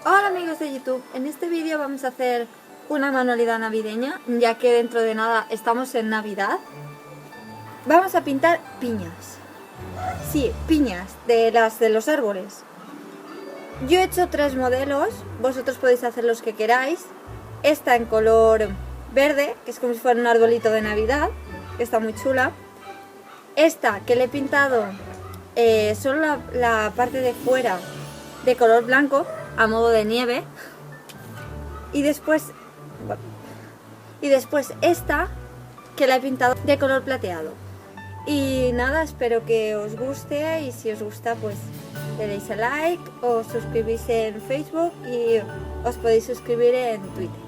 Hola amigos de YouTube, en este vídeo vamos a hacer una manualidad navideña, ya que dentro de nada estamos en Navidad. Vamos a pintar piñas. Sí, piñas, de las de los árboles. Yo he hecho 3 modelos, vosotros podéis hacer los que queráis. Esta en color verde, que es como si fuera un arbolito de Navidad, que está muy chula. Esta que le he pintado solo la parte de fuera de color blanco, a modo de nieve. Y después esta que la he pintado de color plateado. Y nada, espero que os guste, y si os gusta pues le deis a like, os suscribís en Facebook y os podéis suscribir en Twitter.